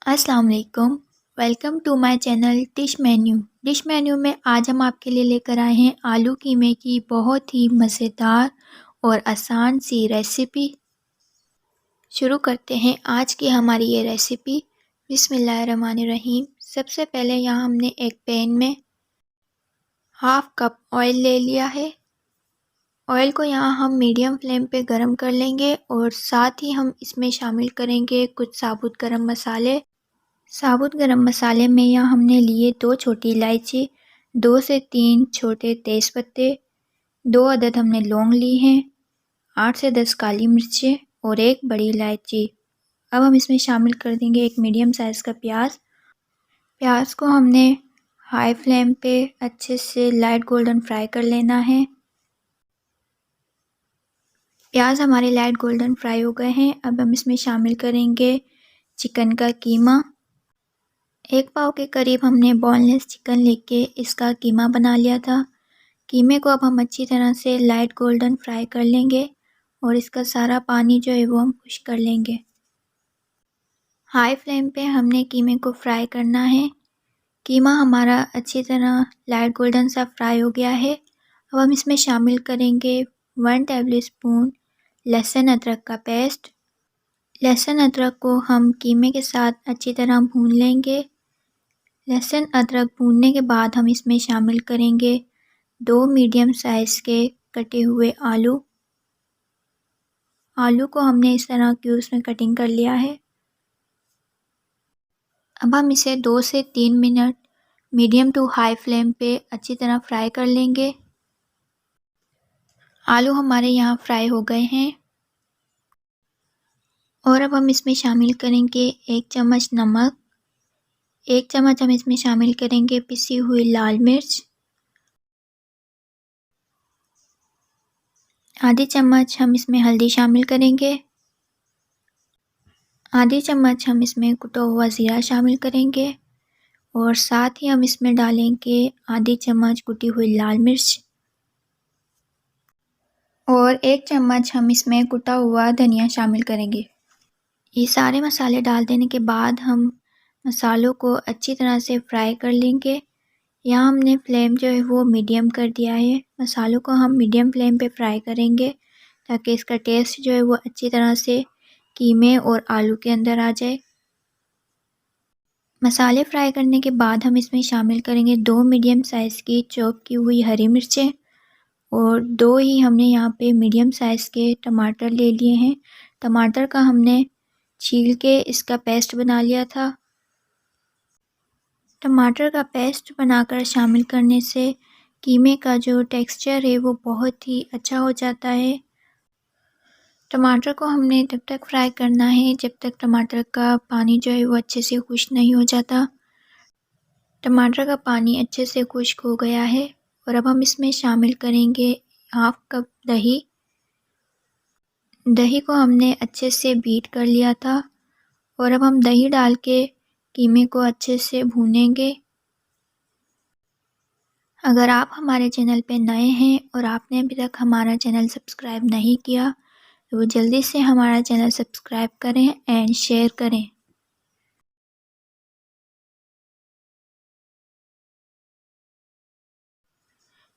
अस्सलाम वालेकुम। Welcome to my channel dish menu में आज हम आपके लिए लेकर आए हैं आलू कीमे की बहुत ही मज़ेदार और आसान सी रेसिपी। शुरू करते हैं आज की हमारी ये रेसिपी। बिस्मिल्लाहिर्रहमानिर्रहीम। सबसे पहले यहाँ हमने एक पैन में हाफ़ कप ऑयल ले लिया है। ऑयल को यहाँ हम मीडियम फ्लेम पे गरम कर लेंगे और साथ ही हम इसमें शामिल करेंगे कुछ साबुत गरम मसाले। साबुत गरम मसाले में यहाँ हमने लिए 2 छोटी इलायची, 2 से 3 छोटे तेज़पत्ते, 2 अदद हमने लौंग ली हैं, 8 से 10 काली मिर्चें और 1 बड़ी इलायची। अब हम इसमें शामिल कर देंगे एक मीडियम साइज़ का प्याज। प्याज को हमने हाई फ्लेम पे अच्छे से लाइट गोल्डन फ्राई कर लेना है। प्याज हमारे लाइट गोल्डन फ्राई हो गए हैं। अब हम इसमें शामिल करेंगे चिकन का कीमा। 1 पाव के करीब हमने बोनलेस चिकन लेके इसका कीमा बना लिया था। कीमे को अब हम अच्छी तरह से लाइट गोल्डन फ्राई कर लेंगे और इसका सारा पानी जो है वो हम खुश कर लेंगे। हाई फ्लेम पे हमने कीमे को फ्राई करना है। कीमा हमारा अच्छी तरह लाइट गोल्डन सा फ्राई हो गया है। अब हम इसमें शामिल करेंगे 1 टेबल स्पून लहसुन अदरक का पेस्ट। लहसुन अदरक को हम कीमे के साथ अच्छी तरह भून लेंगे। लहसुन अदरक भूनने के बाद हम इसमें शामिल करेंगे 2 मीडियम साइज़ के कटे हुए आलू। आलू को हमने इस तरह क्यूब्स में कटिंग कर लिया है। अब हम इसे 2 से 3 minute medium to high flame पे अच्छी तरह फ्राई कर लेंगे। आलू हमारे यहाँ फ्राई हो गए हैं और अब हम इसमें शामिल करेंगे 1 चम्मच नमक, 1 चम्मच हम इसमें शामिल करेंगे पिसी हुई लाल मिर्च, आधी चम्मच हम इसमें हल्दी शामिल करेंगे, आधी चम्मच हम इसमें कुटा हुआ ज़ीरा शामिल करेंगे और साथ ही हम इसमें डालेंगे आधी चम्मच कुटी हुई लाल मिर्च और 1 चम्मच हम इसमें कुटा हुआ धनिया शामिल करेंगे। ये सारे मसाले डाल देने के बाद हम मसालों को अच्छी तरह से फ्राई कर लेंगे। यहाँ हमने फ्लेम जो है वो मीडियम कर दिया है। मसालों को हम मीडियम फ्लेम पे फ्राई करेंगे ताकि इसका टेस्ट जो है वो अच्छी तरह से कीमे और आलू के अंदर आ जाए। मसाले फ्राई करने के बाद हम इसमें शामिल करेंगे 2 मीडियम साइज़ की चॉप की हुई हरी मिर्चें और 2 ही हमने यहाँ पे मीडियम साइज़ के टमाटर ले लिए हैं। टमाटर का हमने छील के इसका पेस्ट बना लिया था। टमाटर का पेस्ट बनाकर शामिल करने से कीमे का जो टेक्सचर है वो बहुत ही अच्छा हो जाता है। टमाटर को हमने तब तक फ्राई करना है जब तक टमाटर का पानी जो है वो अच्छे से खुश्क नहीं हो जाता। टमाटर का पानी अच्छे से खुश्क हो गया है और अब हम इसमें शामिल करेंगे हाफ़ कप दही। दही को हमने अच्छे से बीट कर लिया था और अब हम दही डाल के कीमे को अच्छे से भूनेंगे। अगर आप हमारे चैनल पे नए हैं और आपने अभी तक हमारा चैनल सब्सक्राइब नहीं किया तो जल्दी से हमारा चैनल सब्सक्राइब करें एंड शेयर करें।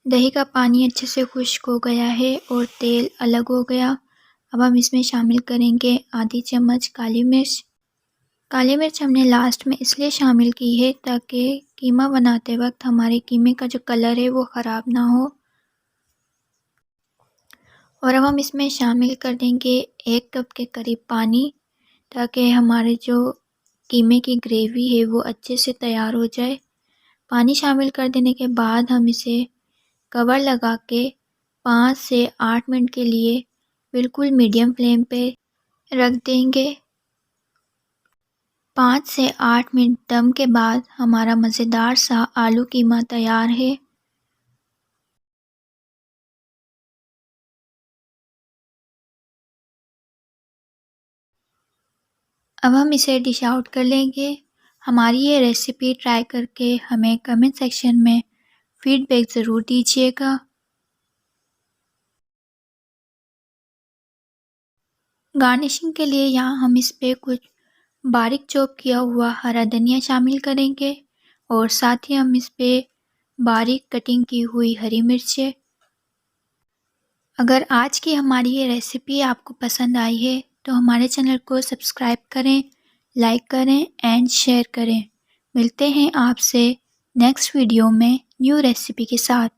दही का पानी अच्छे से खुश्क हो गया है और तेल अलग हो गया। अब हम इसमें शामिल करेंगे आधी चम्मच काली मिर्च। काली मिर्च हमने लास्ट में इसलिए शामिल की है ताकि कीमा बनाते वक्त हमारे कीमे का जो कलर है वो ख़राब ना हो। और अब हम इसमें शामिल कर देंगे 1 कप के करीब पानी ताकि हमारे जो कीमे की ग्रेवी है वो अच्छे से तैयार हो जाए। पानी शामिल कर देने के बाद हम इसे कवर लगा के 5 से 8 मिनट के लिए बिल्कुल मीडियम फ्लेम पे रख देंगे। 5 से 8 मिनट दम के बाद हमारा मज़ेदार सा आलू कीमा तैयार है। अब हम इसे डिश आउट कर लेंगे। हमारी ये रेसिपी ट्राई करके हमें कमेंट सेक्शन में फ़ीडबैक ज़रूर दीजिएगा। गार्निशिंग के लिए यहाँ हम इस पे कुछ बारीक चॉप किया हुआ हरा धनिया शामिल करेंगे और साथ ही हम इस पे बारीक कटिंग की हुई हरी मिर्चें। अगर आज की हमारी ये रेसिपी आपको पसंद आई है तो हमारे चैनल को सब्सक्राइब करें, लाइक करें एंड शेयर करें। मिलते हैं आपसे नेक्स्ट वीडियो में न्यू रेसिपी के साथ।